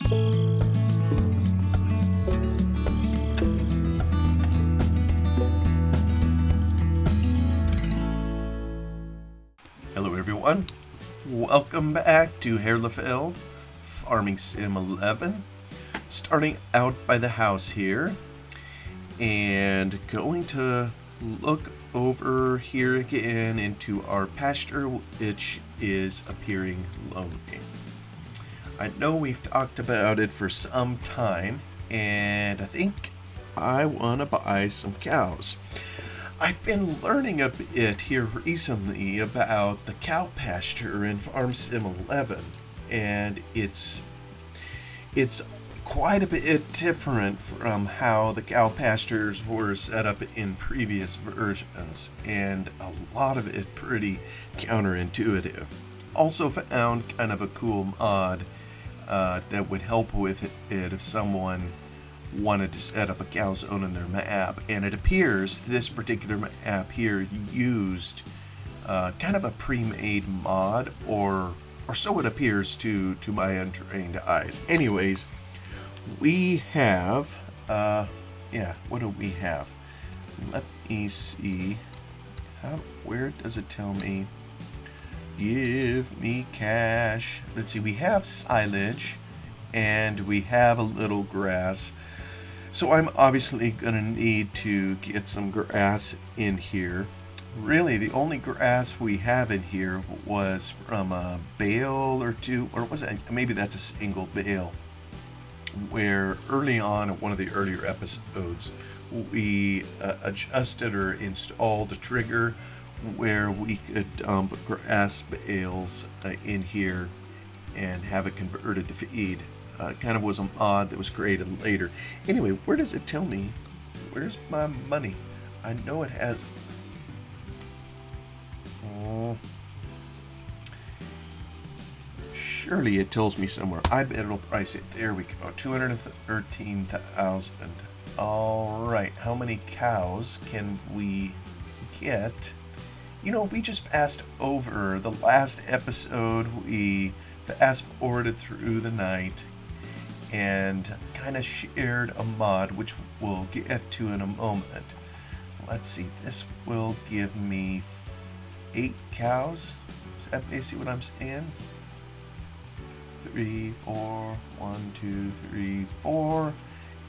Hello everyone, welcome back to Herlefeld, Farming Sim 11. Starting out by the house here, and going to look over here again into our pasture, which is appearing lonely. I know we've talked about it for some time, and I think I want to buy some cows. I've been learning a bit here recently about the cow pasture in Farm Sim 11, and it's quite a bit different from how the cow pastures were set up in previous versions, and a lot of it pretty counterintuitive. Also found kind of a cool mod that would help with it if someone wanted to set up a cow zone in their map, and it appears this particular map here used kind of a pre-made mod, or so it appears to my untrained eyes. Anyways, we have what do we have? Let me see. Where does it tell me? Give me cash. Let's see, we have silage and we have a little grass. So I'm obviously gonna need to get some grass in here. Really, the only grass we have in here was from a bale or two, or was it? Maybe that's a single bale, where early on in one of the earlier episodes, we adjusted or installed a trigger where we could dump grass bales in here and have it converted to feed. Kind of was a mod that was created later. Anyway, where does it tell me? Where's my money? I know it has. Oh. Surely it tells me somewhere. I bet it'll price it. There we go. 213,000. All right. How many cows can we get? You know, we just passed over the last episode. We fast forwarded through the night and kind of shared a mod, which we'll get to in a moment. Let's see. This will give me 8 cows. Is that basically what I'm saying? 3, 4, 1, 2, 3, 4.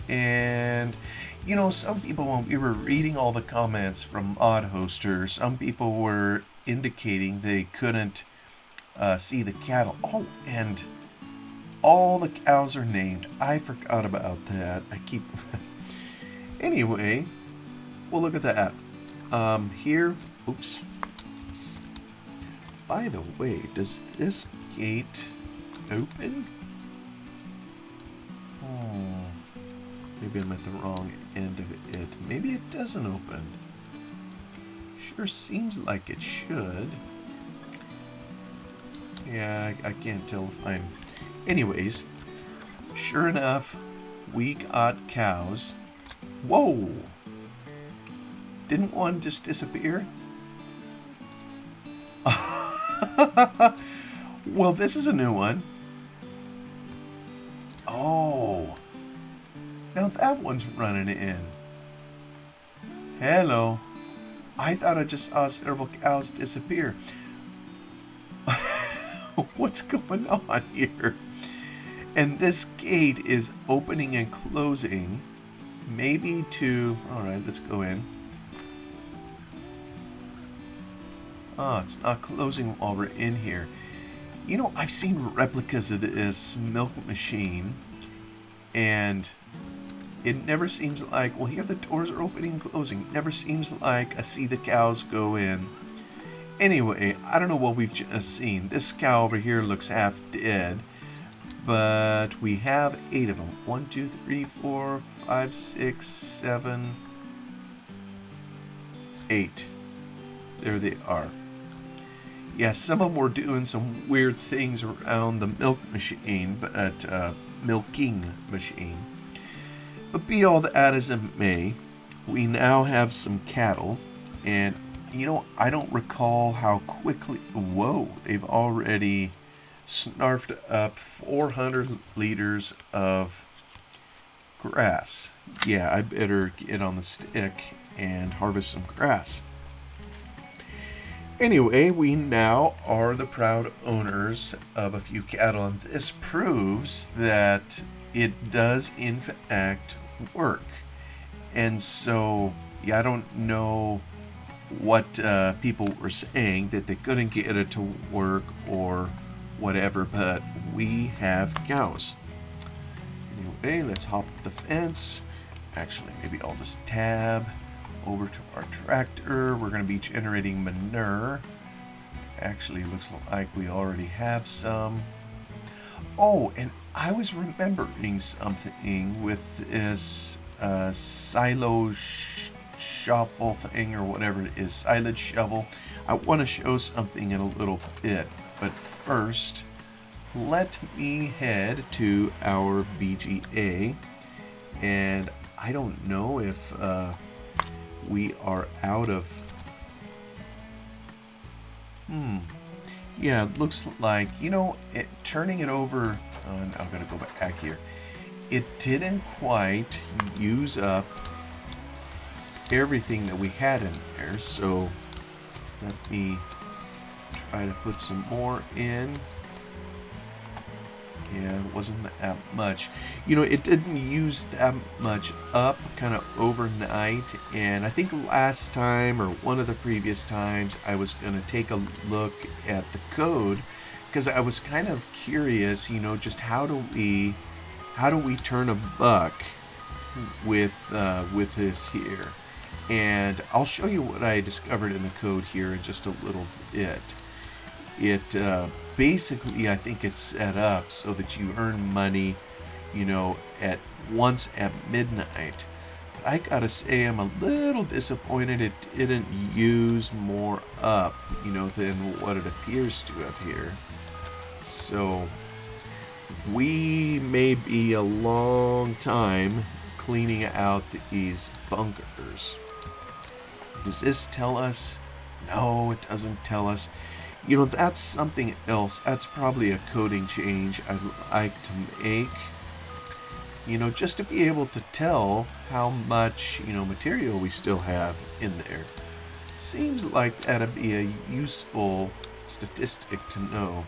And you know, some people, when we were reading all the comments from Mod Hoster, some people were indicating they couldn't see the cattle. Oh, and all the cows are named. I forgot about that. I keep anyway, we'll look at that here. Oops. By the way, does this gate open? Oh, maybe I'm at the wrong end of it. Maybe it doesn't open. Sure seems like it should. Yeah, I can't tell if I'm... Anyways, sure enough, we got cows. Whoa! Didn't one just disappear? Well, this is a new one. Oh. Now that one's running in. Hello. I thought I just saw several cows disappear. What's going on here? And this gate is opening and closing. Maybe to... Alright, let's go in. Ah, it's not closing while we're in here. You know, I've seen replicas of this milk machine, and it never seems like... Well, here the doors are opening and closing. It never seems like I see the cows go in. Anyway, I don't know what we've just seen. This cow over here looks half dead, but we have 8 of them. 1, 2, 3, 4, 5, 6, 7, 8. There they are. Yeah, some of them were doing some weird things around the milk machine, but milking machine. But be all that as it may, we now have some cattle, and you know, I don't recall how quickly... Whoa, they've already snarfed up 400 liters of grass. Yeah, I better get on the stick and harvest some grass. Anyway, we now are the proud owners of a few cattle, and this proves that it does in fact work. And so, yeah, I don't know what people were saying, that they couldn't get it to work or whatever, but we have cows. Anyway, let's hop the fence. Actually, maybe I'll just tab over to our tractor. We're going to be generating manure. Actually, looks like we already have some. Oh, and I was remembering something with this silo shuffle thing, or whatever it is, silage shovel. I want to show something in a little bit, but first, let me head to our BGA, and I don't know if we are out of... Yeah, it looks like, turning it over, I'm going to go back here. It didn't quite use up everything that we had in there, so let me try to put some more in. Yeah, it wasn't that much. It didn't use that much up kind of overnight, and I think last time, or one of the previous times, I was going to take a look at the code, because I was kind of curious, just how do we turn a buck with this here. And I'll show you what I discovered in the code here in just a little bit. It basically, I think it's set up so that you earn money, at once at midnight. But I gotta say, I'm a little disappointed it didn't use more up, than what it appears to have here. So we may be a long time cleaning out these bunkers. Does this tell us? No, it doesn't tell us. That's something else. That's probably a coding change I'd like to make. Just to be able to tell how much, material we still have in there. Seems like that'd be a useful statistic to know.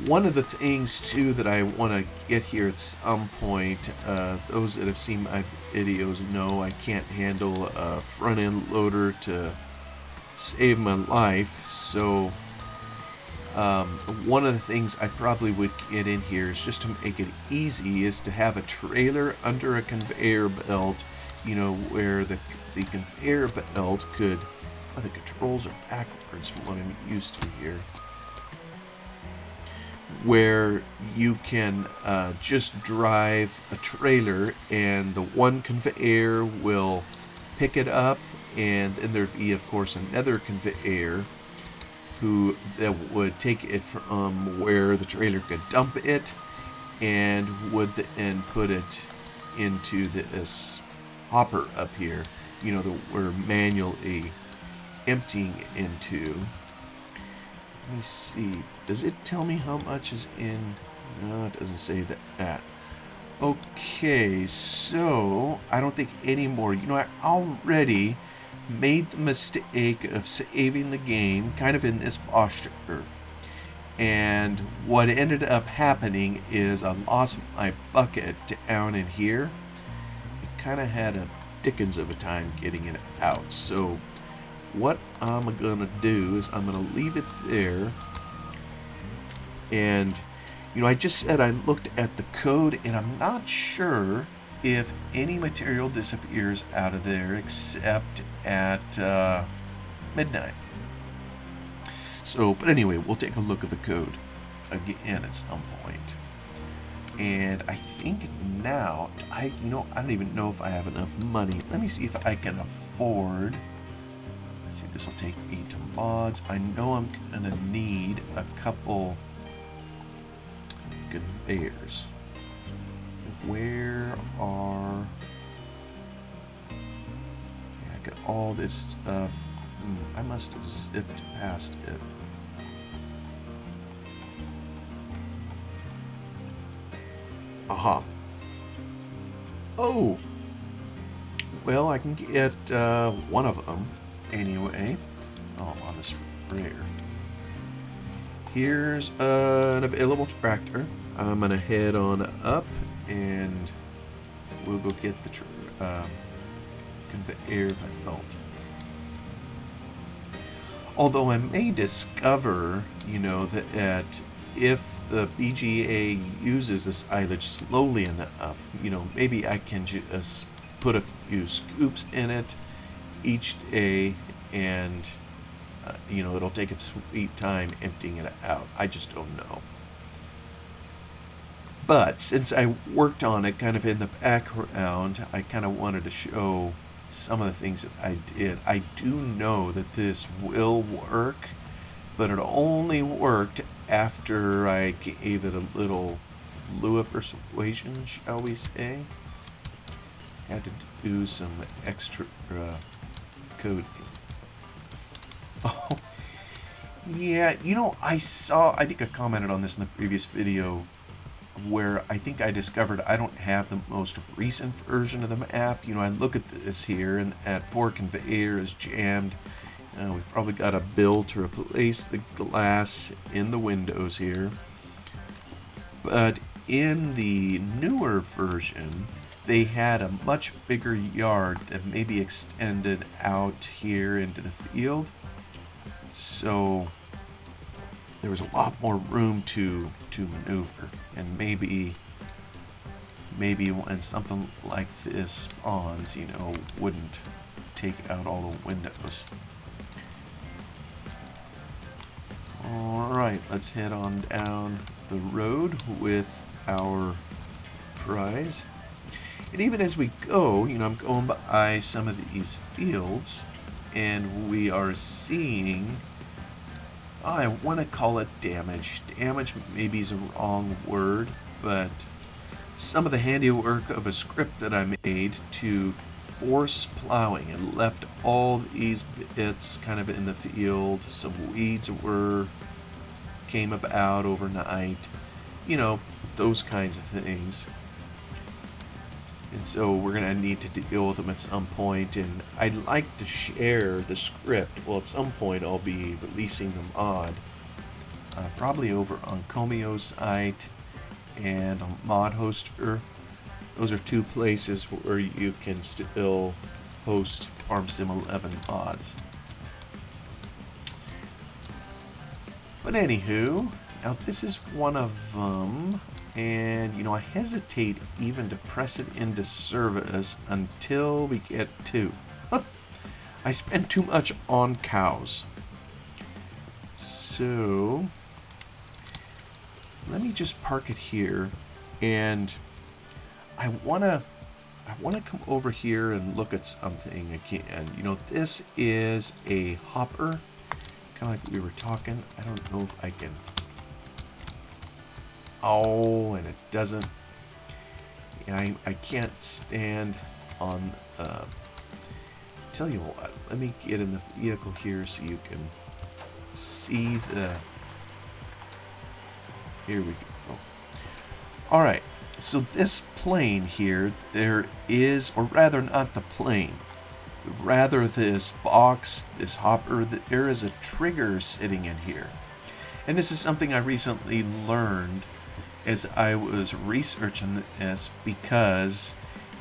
One of the things, too, that I want to get here at some point, those that have seen my videos know I can't handle a front-end loader to save my life, so one of the things I probably would get in here is just to make it easy, is to have a trailer under a conveyor belt, where the conveyor belt could... Oh, the controls are backwards from what I'm used to here. Where you can just drive a trailer, and the one conveyor will pick it up, and then there'd be, of course, another conveyor that would take it from where the trailer could dump it, and would then put it into this hopper up here, that we're manually emptying into. Let me see. Does it tell me how much is in? No, it doesn't say that. Okay, so I don't think anymore. I already made the mistake of saving the game kind of in this posture. And what ended up happening is I lost my bucket down in here. It kind of had a dickens of a time getting it out. So what I'm gonna do is I'm gonna leave it there, and I just said I looked at the code, and I'm not sure if any material disappears out of there except at midnight. So, but anyway, we'll take a look at the code again at some point. And I think now I don't even know if I have enough money. Let me see if I can afford. Let's see, this will take me to mods. I know I'm gonna need a couple conveyors. Where are... Yeah, I got all this stuff I must have zipped past it. Aha. Oh! Well, I can get one of them anyway. Oh, on the sprayer. Here's an available tractor. I'm gonna head on up and we'll go get the conveyor belt. Although I may discover, you know, that if the BGA uses the silage slowly enough, you know, maybe I can just put a few scoops in it each day and, you know, it'll take its sweet time emptying it out. I just don't know. But since I worked on it kind of in the background, I kind of wanted to show some of the things that I did. I do know that this will work, but it only worked after I gave it a little Lua persuasion, shall we say. Had to do some extra coding. Oh, yeah, you know, I think I commented on this in the previous video, where I think I discovered I don't have the most recent version of the map. You know, I look at this here, and that poor conveyor is jammed. We've probably got a bill to replace the glass in the windows here. But in the newer version, they had a much bigger yard that maybe extended out here into the field. So there was a lot more room to maneuver, and maybe when something like this spawns, you know, wouldn't take out all the windows. Alright, let's head on down the road with our prize. And even as we go, you know, I'm going by some of these fields, and we are seeing, I want to call it damage. Damage maybe is a wrong word, but some of the handiwork of a script that I made to force plowing and left all these bits kind of in the field. Some weeds came about overnight, you know, those kinds of things. And so we're going to need to deal with them at some point, and I'd like to share the script. Well, at some point I'll be releasing the mod, probably over on Comio's site and on Mod Hoster. Those are two places where you can still host FarmSim 11 mods. But anywho, now this is one of them. And, you know, I hesitate even to press it into service until we get to. I spend too much on cows. So, let me just park it here. And I wanna come over here and look at something again. You know, this is a hopper, kind of like we were talking. I don't know if I can. Oh, and it doesn't. Yeah, I can't stand on. Tell you what, let me get in the vehicle here so you can see the. Here we go. All right. So this plane here, there is, or rather not the plane, rather this box, this hopper, there is a trigger sitting in here. And this is something I recently learned as I was researching this, because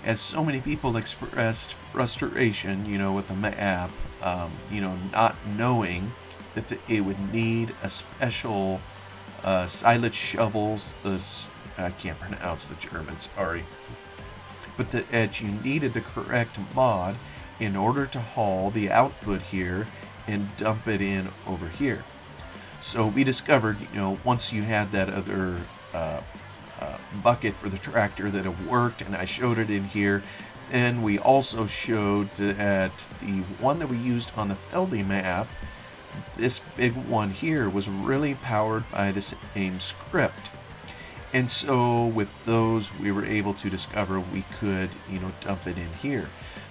as so many people expressed frustration, you know, with the map, you know, not knowing that it would need a special silage shovels, I can't pronounce the German, sorry, but that you needed the correct mod in order to haul the output here and dump it in over here. So we discovered, you know, once you had that other bucket for the tractor that it worked, and I showed it in here. Then we also showed that the one that we used on the Feldy map, this big one here, was really powered by the same script. And so with those, we were able to discover we could, you know, dump it in here.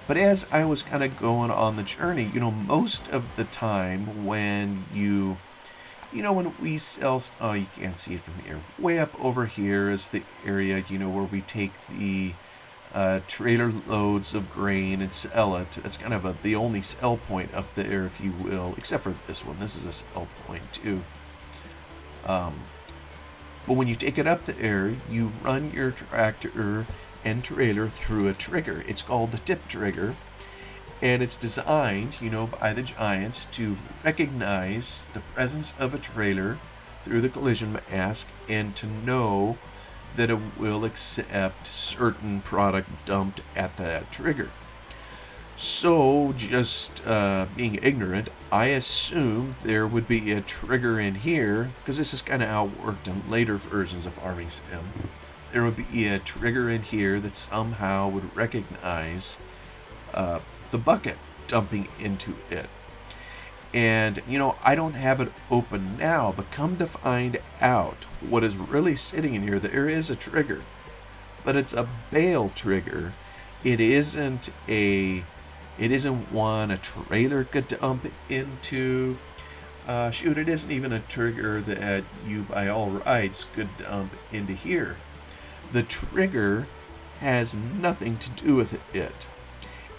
But as I was kind of going on the journey, most of the time when when we sell, oh, you can't see it from here. Way up over here is the area, where we take the trailer loads of grain and sell it. It's kind of the only sell point up there, if you will, except for this one. This is a sell point too. But when you take it up there, you run your tractor and trailer through a trigger. It's called the tip trigger, and it's designed, by the giants to recognize the presence of a trailer through the collision mask and to know that it will accept certain product dumped at that trigger. So, just being ignorant, I assumed there would be a trigger in here, because this is kind of how it worked in later versions of Farming Sim. There would be a trigger in here that somehow would recognize the bucket dumping into it. And, I don't have it open now, but come to find out what is really sitting in here, there is a trigger. But it's a bale trigger. It isn't one a trailer could dump into. Shoot, it isn't even a trigger that you, by all rights, could dump into here. The trigger has nothing to do with it.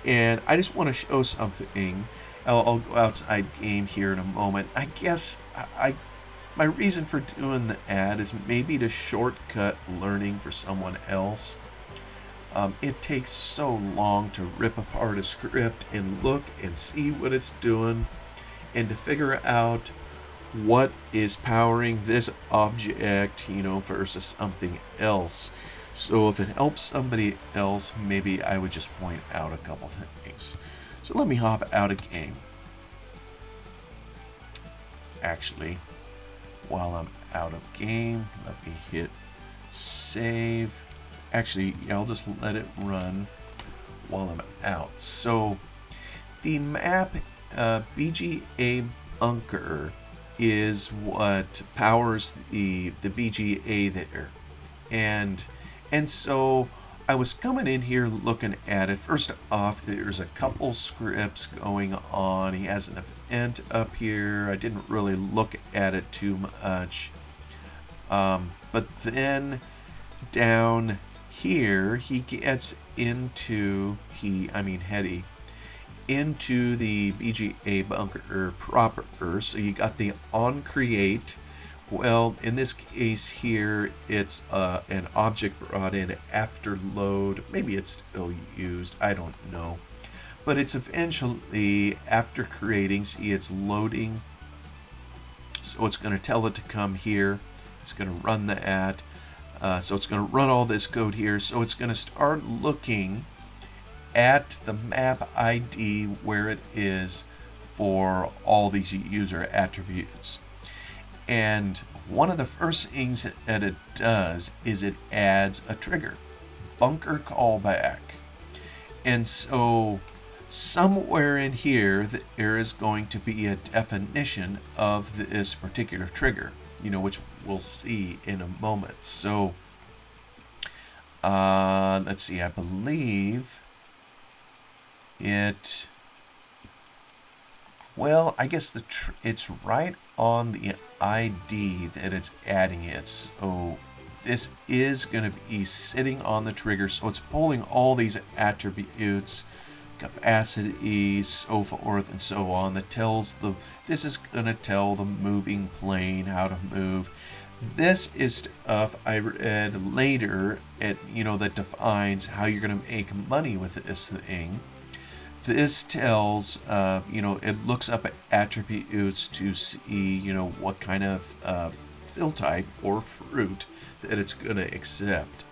And I just want to show something. I'll go outside game here in a moment. I guess my reason for doing the ad is maybe to shortcut learning for someone else. It takes so long to rip apart a script and look and see what it's doing and to figure out what is powering this object, versus something else. So if it helps somebody else, maybe I would just point out a couple things. So let me hop out of game. Actually, while I'm out of game, let me hit save. Actually, I'll just let it run while I'm out. So the map BGA bunker is what powers the BGA there. And so I was coming in here looking at it. First off, there's a couple scripts going on. He has an event up here. I didn't really look at it too much. But then down here, he gets into, Hetty, into the BGA bunker proper. So you got the on create. Well, in this case here, it's an object brought in after load. Maybe it's still used, I don't know. But it's eventually, after creating, see it's loading. So it's going to tell it to come here. It's going to run the ad. So it's going to run all this code here. So it's going to start looking at the map ID where it is for all these user attributes. And one of the first things that it does is it adds a trigger, bunker callback. And so somewhere in here there is going to be a definition of this particular trigger, which we'll see in a moment. So let's see, I believe it, well, I guess it's right on the ID that it's adding it. So this is going to be sitting on the trigger. So it's pulling all these attributes, capacity, so forth and so on, that tells this is going to tell the moving plane how to move. This is stuff I read later that defines how you're going to make money with this thing. This tells, it looks up at attributes to see, what kind of fill type or fruit that it's going to accept.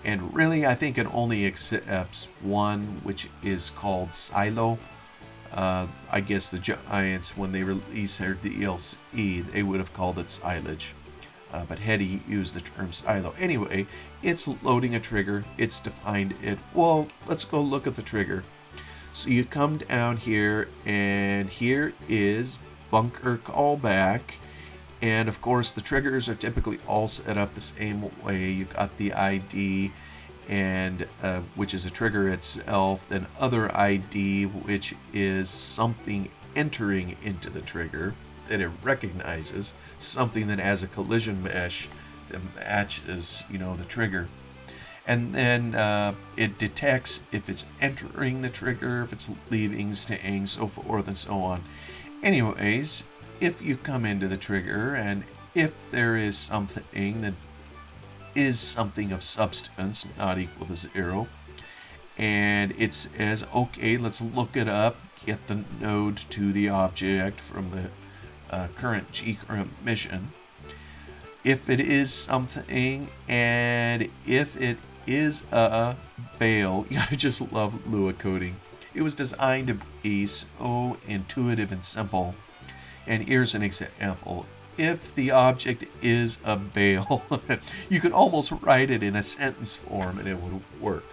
And really, I think it only accepts one, which is called silo. I guess the Giants, when they released their DLC, they would have called it silage. But Hetty used the term silo. Anyway, it's loading a trigger. It's defined it. Well, let's go look at the trigger. So you come down here, and here is bunker callback. And of course, the triggers are typically all set up the same way. You got the ID, and which is a trigger itself, then other ID, which is something entering into the trigger that it recognizes, something that has a collision mesh that matches, the trigger. And then it detects if it's entering the trigger, if it's leaving, staying, so forth and so on. Anyways, if you come into the trigger and if there is something that is something of substance not equal to 0, and it says, okay, let's look it up, get the node to the object from the current G-current mission. If it is something, and if it is a bale, I just love Lua coding. It was designed to be so intuitive and simple. And here's an example. If the object is a bale, you could almost write it in a sentence form and it would work.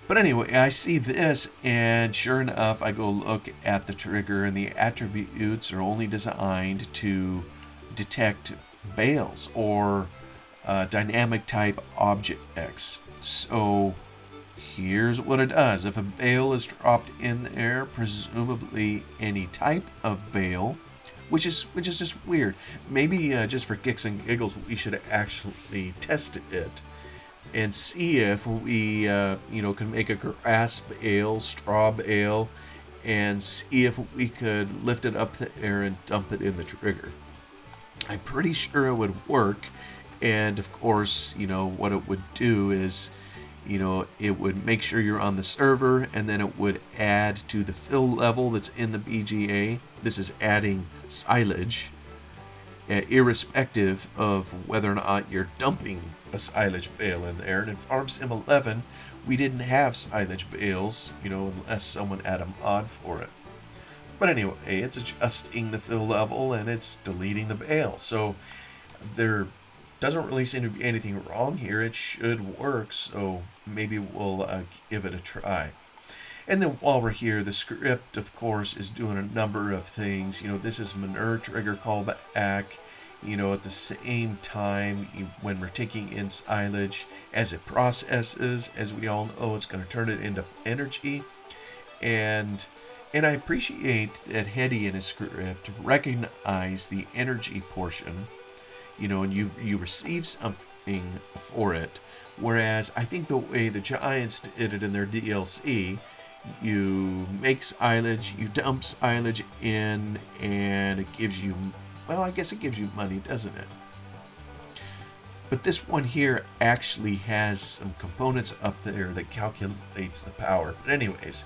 But anyway, I see this, and sure enough, I go look at the trigger, and the attributes are only designed to detect bales or dynamic type objects. So here's what it does. If a bale is dropped in there, presumably any type of bale, which is just weird. Maybe just for kicks and giggles, we should actually test it and see if we can make a grass bale, straw bale, and see if we could lift it up the air and dump it in the trigger. I'm pretty sure it would work, and of course, what it would do is, it would make sure you're on the server, and then it would add to the fill level that's in the BGA. This is adding silage, irrespective of whether or not you're dumping a silage bale in there. And in FarmSim 11, we didn't have silage bales, unless someone had a mod for it. But anyway, it's adjusting the fill level and it's deleting the bale. So there doesn't really seem to be anything wrong here. It should work, so maybe we'll give it a try. And then while we're here, the script, of course, is doing a number of things. This is manure trigger callback. At the same time, when we're taking in silage, as it processes, as we all know, it's going to turn it into energy. And I appreciate that Hetty in his script recognize the energy portion, and you receive something for it. Whereas I think the way the Giants did it in their DLC, you make silage, you dump silage in, and it gives you, well, I guess it gives you money, doesn't it? But this one here actually has some components up there that calculates the power. But anyways,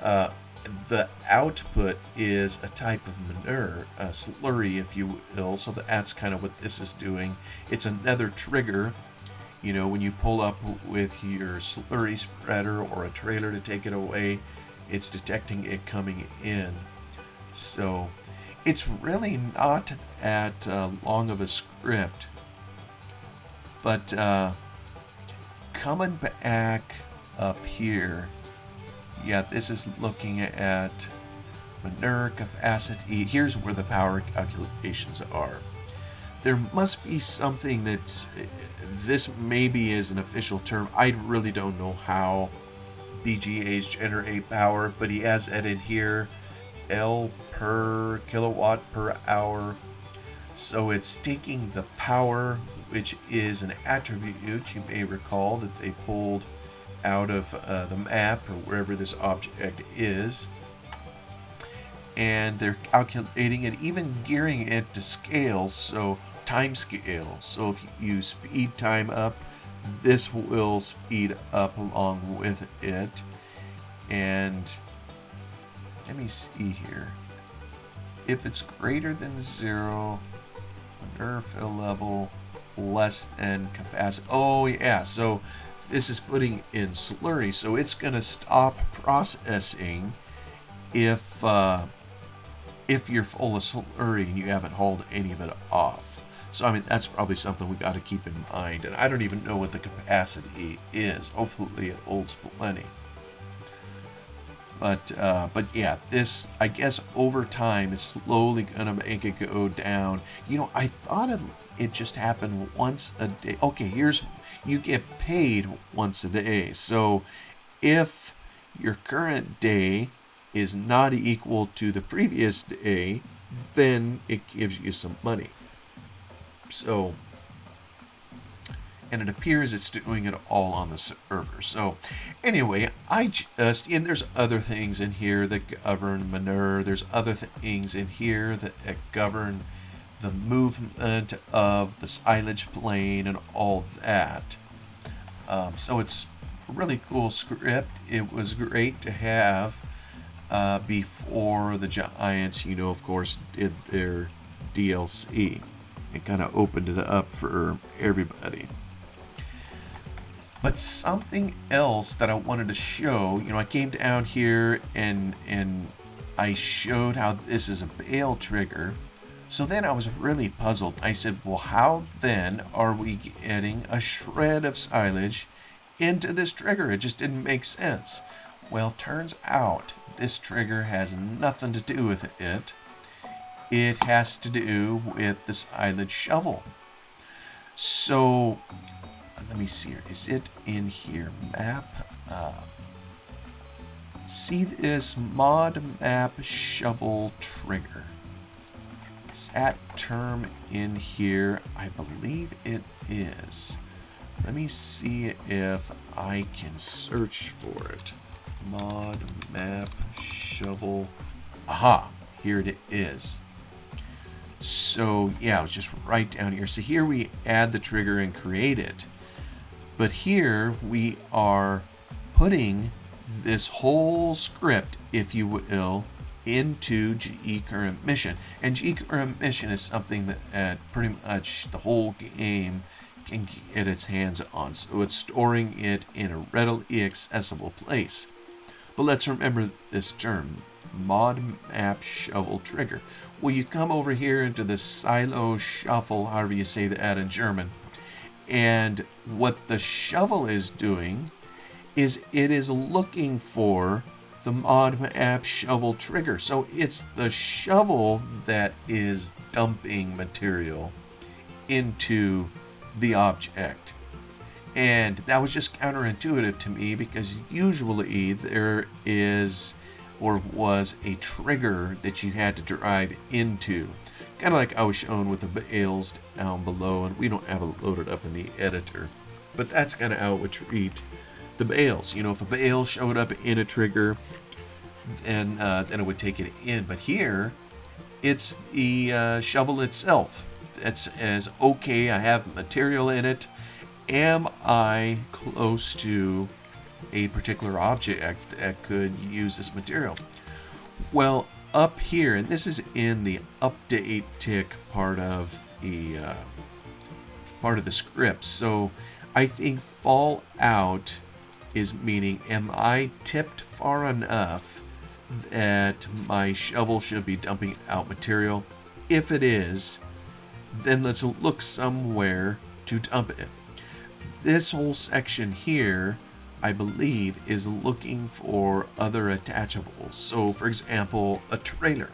the output is a type of manure, a slurry, if you will. So that's kind of what this is doing. It's another trigger. When you pull up with your slurry spreader or a trailer to take it away, it's detecting it coming in. So it's really not that long of a script. But coming back up here, yeah, this is looking at manure capacity. Here's where the power calculations are. There must be something that's, this maybe is an official term. I really don't know how BGAs generate power, but he has that in here, L per kilowatt per hour. So it's taking the power, which is an attribute, you may recall, that they pulled out of the map or wherever this object is, and they're calculating it, even gearing it to scale, so time scale. So if you speed time up, this will speed up along with it. And let me see here. If it's greater than 0, manure fill level less than capacity. Oh yeah, so this is putting in slurry, so it's going to stop processing if you're full of slurry and you haven't hauled any of it off. So that's probably something we got to keep in mind. And I don't even know what the capacity is. Hopefully it holds plenty. But yeah, this, I guess over time it's slowly gonna make it go down. I thought it just happened once a day. Okay, you get paid once a day. So if your current day is not equal to the previous day, then it gives you some money. So, and it appears it's doing it all on the server. So anyway, and there's other things in here that govern manure. There's other things in here that govern the movement of the silage plane and all that. So it's a really cool script. It was great to have before the Giants, of course, did their DLC. It kind of opened it up for everybody. But something else that I wanted to show, I came down here and I showed how this is a bale trigger. So then I was really puzzled. I said, well, how then are we getting a shred of silage into this trigger? It just didn't make sense. Well, turns out this trigger has nothing to do with it. It has to do with the silage shovel. So let me see here. Is it in here? Map. See this mod map shovel trigger. Is that term in here? I believe it is. Let me see if I can search for it. Mod map shovel. Aha, here it is. So yeah, it was just right down here. So here we add the trigger and create it. But here we are putting this whole script, if you will, into GE Current Mission. And GE Current Mission is something that pretty much the whole game can get its hands on. So it's storing it in a readily accessible place. But let's remember this term, mod map shovel trigger. Well, you come over here into the silo shuffle, however you say that in German, and what the shovel is doing is it is looking for the mod map shovel trigger. So it's the shovel that is dumping material into the object. And that was just counterintuitive to me, because usually there is or was a trigger that you had to drive into. Kind of like I was shown with the bales down below, and we don't have it loaded up in the editor. But that's kind of how it would treat the bales. If a bale showed up in a trigger, then it would take it in. But here, it's the shovel itself that says, okay, I have material in it. Am I close to a particular object that could use this material? Well, up here, and this is in the update tick part of the script. So I think fallout is meaning, am I tipped far enough that my shovel should be dumping out material? If it is, then let's look somewhere to dump it. This whole section here, I believe, is looking for other attachables. So, for example, a trailer.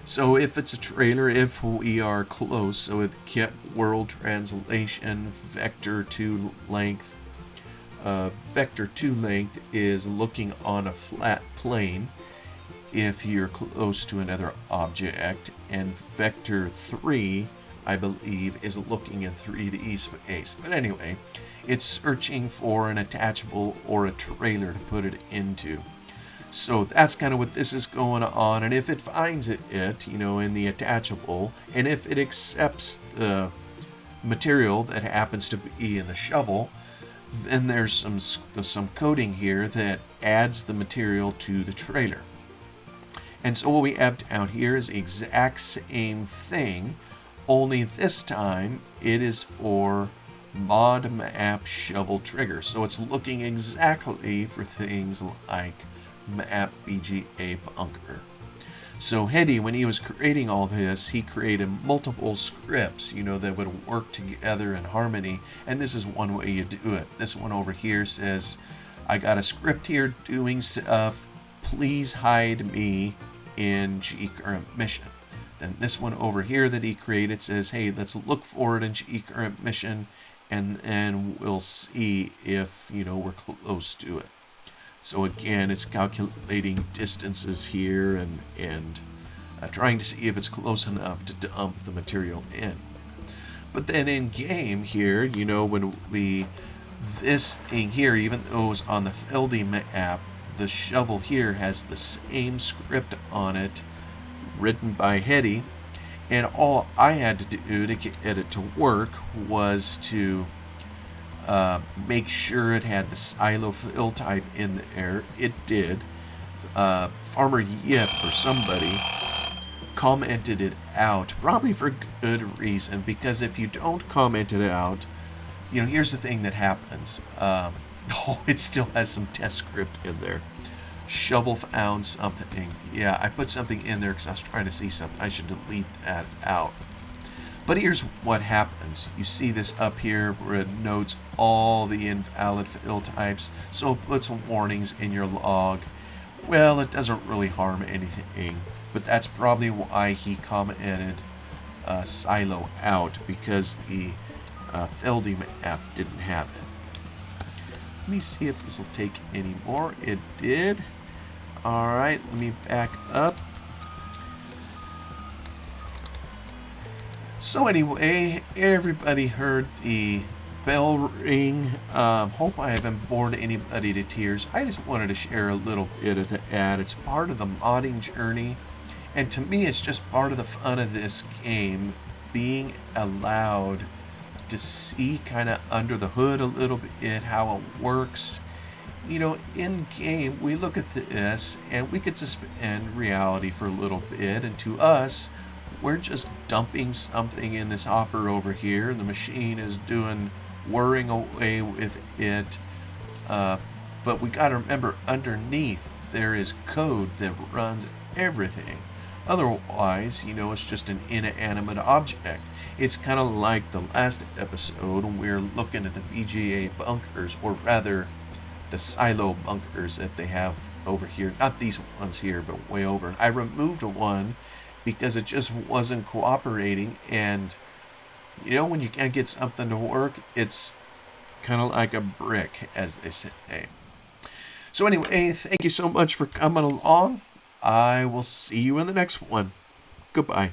So if it's a trailer, if we are close, so it kept world translation, vector 2 length. Vector 2 length is looking on a flat plane if you're close to another object, and vector 3, I believe, is looking in 3D space. But anyway, it's searching for an attachable or a trailer to put it into. So that's kind of what this is going on. And if it finds it, in the attachable, and if it accepts the material that happens to be in the shovel, then there's some coding here that adds the material to the trailer. And so what we have down here is the exact same thing, only this time it is for mod map shovel trigger. So it's looking exactly for things like map BGA bunker. So Hetty, when he was creating all this, he created multiple scripts, that would work together in harmony. And this is one way you do it. This one over here says, I got a script here doing stuff, please hide me in G current mission. Then this one over here that he created says, hey, let's look for it in G current mission, and we'll see if, we're close to it. So again, it's calculating distances here and trying to see if it's close enough to dump the material in. But then in game here, when this thing here, even though it's on the Feldy map, the shovel here has the same script on it written by Hetty, and all I had to do to get it to work was to make sure it had the silo fill type in there. It did. Farmer Yip or somebody commented it out, probably for good reason, because if you don't comment it out, here's the thing that happens. It still has some test script in there. Shovel found something. Yeah, I put something in there because I was trying to see something. I should delete that out. But here's what happens. You see this up here where it notes all the invalid fill types, so it puts warnings in your log. Well, it doesn't really harm anything, but that's probably why he commented silo out, because the Feldy app didn't have it. Let me see if this will take any more. It did. Alright, let me back up. So anyway, everybody heard the bell ring. Hope I haven't bored anybody to tears. I just wanted to share a little bit of the ad. It's part of the modding journey, and to me it's just part of the fun of this game, being allowed to see kind of under the hood a little bit how it works. In game we look at this and we could suspend reality for a little bit, and to us, we're just dumping something in this hopper over here, and the machine is whirring away with it. But we got to remember, underneath there is code that runs everything. Otherwise, it's just an inanimate object. It's kind of like the last episode when we were looking at the VGA bunkers, or rather the silo bunkers that they have over here. Not these ones here, but way over. I removed one because it just wasn't cooperating, and when you can't get something to work, it's kind of like a brick, as they say. So anyway, thank you so much for coming along. I will see you in the next one. Goodbye.